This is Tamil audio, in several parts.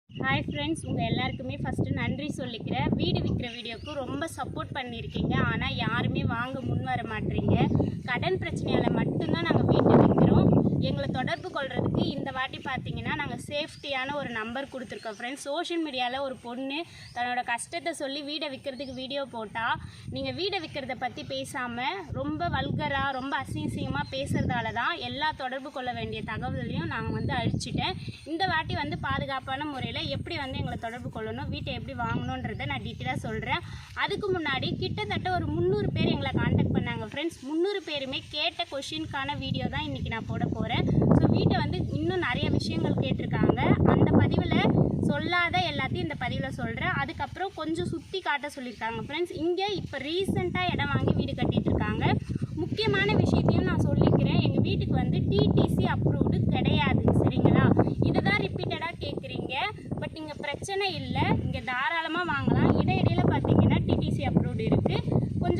ஹாய் ஃப்ரெண்ட்ஸ், உங்கள் எல்லாருக்குமே ஃபஸ்ட்டு நன்றி சொல்லிக்கிறேன். வீடு விற்கிற வீடியோவுக்கு ரொம்ப சப்போர்ட் பண்ணியிருக்கீங்க. ஆனால் யாருமே வாங்க முன் வர மாட்டீங்க. கடன் பிரச்சனையால் மட்டும்தான் நாங்கள் வீட்டை விற்கிறோம். எங்களை தொடர்பு கொள்கிறதுக்கு இந்த வாட்டி பார்த்தீங்கன்னா நாங்கள் சேஃப்டியான ஒரு நம்பர் கொடுத்துருக்கோம் ஃப்ரெண்ட்ஸ். சோஷியல் மீடியாவில் ஒரு பொண்ணு தன்னோட கஷ்டத்தை சொல்லி வீடை விற்கிறதுக்கு வீடியோ போட்டால், நீங்கள் வீடை விற்கிறத பற்றி பேசாமல் ரொம்ப வல்கராக ரொம்ப அசிங்கமாக பேசுகிறதால தான் எல்லா தொடர்பு கொள்ள வேண்டிய தகவலையும் நாங்கள் அழிச்சிட்டேன். இந்த வாட்டி பாதுகாப்பான முறையில் எப்படி எங்களை தொடர்பு கொள்ளணும், வீட்டை எப்படி வாங்கணுன்றதை நான் டீட்டெயிலாக சொல்கிறேன். அதுக்கு முன்னாடி கிட்டத்தட்ட ஒரு 300 பேர் எங்களை காண்டாக்ட் பண்ணாங்க ஃப்ரெண்ட்ஸ். 300 பேருமே கேட்ட கொஷினுக்கான வீடியோ தான் இன்றைக்கி நான் போட போகிறேன். ஸோ வீட்டை இன்னும் நிறைய விஷயங்கள் கேட்டிருக்காங்க. அந்த பதிவில் சொல்லாத எல்லாத்தையும் இந்த பதிவில் சொல்கிறேன். அதுக்கப்புறம் கொஞ்சம் சுற்றி காட்ட சொல்லியிருக்காங்க ஃப்ரெண்ட்ஸ். இங்கே இப்போ ரீசெண்டாக இடம் வாங்கி வீடு கட்டிகிட்டு இருக்காங்க. முக்கியமான விஷயத்தையும் நான் சொல்லிக்கிறேன். எங்கள் வீட்டுக்கு டிடிசி அப்ரூவ்டு கிடையாது, சரிங்களா? இதை தான் ரிப்பீட்டடாக கேட்குறீங்க. பட் இங்கே பிரச்சனை இல்லை, இங்கே தாராளமாக வாங்கலாம். இடையிடையில் பார்த்தீங்கன்னா டிடிசி அப்ரூவ்டு இருக்குது.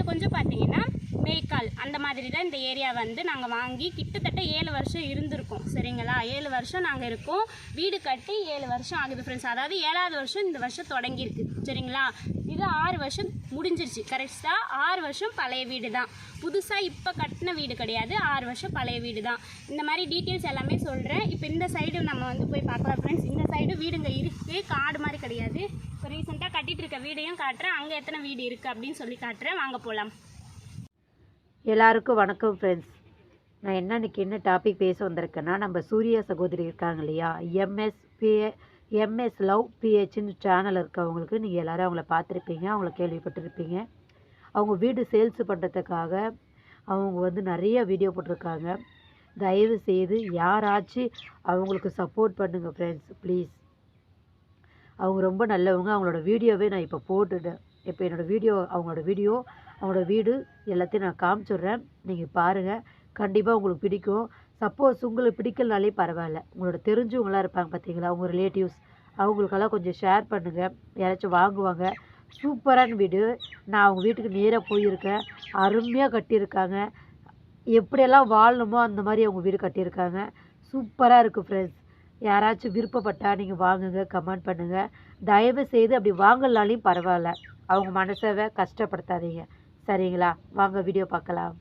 கொஞ்சம் பார்த்தீங்கன்னா மேய்க்கால் அந்த மாதிரி தான் இந்த ஏரியா நாங்கள் வாங்கி கிட்டத்தட்ட 7 வருஷம் இருந்திருக்கோம், சரிங்களா? 7 வருஷம் நாங்கள் இருக்கோம். வீடு கட்டி 7 வருஷம் ஆகுது ஃப்ரெண்ட்ஸ். அதாவது 7வது வருஷம் இந்த வருஷம் தொடங்கியிருக்கு, சரிங்களா? இது 6 வருஷம் முடிஞ்சிருச்சு. கரெக்டாக 6 வருஷம் பழைய வீடு தான், புதுசாக இப்போ கட்டின வீடு கிடையாது. 6 வருஷம் பழைய வீடு தான். இந்த மாதிரி டீட்டெயில்ஸ் எல்லாமே சொல்கிறேன். இப்போ இந்த சைடு நம்ம போய் பார்க்கலாம் ஃப்ரெண்ட்ஸ். இந்த சைடு வீடுங்க இருக்குது, காடு மாதிரி கிடையாது. இப்போ ரீசெண்டாக கட்டிகிட்டு இருக்க வீடையும் காட்டுறேன். அங்கே எத்தனை வீடு இருக்குது அப்படின்னு சொல்லி காட்டுறேன். வாங்க போகலாம். எல்லாருக்கும் வணக்கம் ஃப்ரெண்ட்ஸ். நான் என்ன டாபிக் பேச வந்திருக்கேன்னா, நம்ம சூர்யா சகோதரி இருக்காங்க இல்லையா, எம்எஸ் லவ் பிஹெச்னு சேனல் இருக்கவங்களுக்கு நீங்கள் எல்லோரும் அவங்கள பார்த்துருப்பீங்க, அவங்கள கேள்விப்பட்டிருப்பீங்க. அவங்க வீடு சேல்ஸ் பண்ணுறதுக்காக அவங்க நிறைய வீடியோ போட்டிருக்காங்க. தயவு செய்து யாராச்சும் அவங்களுக்கு சப்போர்ட் பண்ணுங்கள் ஃப்ரெண்ட்ஸ், ப்ளீஸ். அவங்க ரொம்ப நல்லவங்க. அவங்களோட வீடியோவே நான் இப்போ போட்டுட்டேன். இப்போ அவங்களோட வீடு எல்லாத்தையும் நான் காமிச்சிடுறேன். நீங்கள் பாருங்கள், கண்டிப்பாக உங்களுக்கு பிடிக்கும். சப்போஸ் உங்களுக்கு பிடிக்கலனாலே பரவாயில்ல, உங்களோட தெரிஞ்சவங்களாம் இருப்பாங்க பார்த்தீங்களா, உங்கள் ரிலேட்டிவ்ஸ், அவங்களுக்கெல்லாம் கொஞ்சம் ஷேர் பண்ணுங்கள். யாராச்சும் வாங்குவாங்க. சூப்பரான வீடு. நான் அவங்க வீட்டுக்கு நேராக போயிருக்கேன். அருமையாக கட்டியிருக்காங்க. எப்படியெல்லாம் வாழணுமோ அந்த மாதிரி அவங்க வீடு கட்டியிருக்காங்க. சூப்பராக இருக்குது ஃப்ரெண்ட்ஸ். யாராச்சும் விருப்பப்பட்டால் நீங்கள் வாங்குங்க, கமெண்ட் பண்ணுங்கள். தயவு செய்து அப்படி வாங்கலாலையும் பரவாயில்ல, அவங்க மனசை கஷ்டப்படுத்தாதீங்க, சரிங்களா? வாங்க வீடியோ பார்க்கலாம்.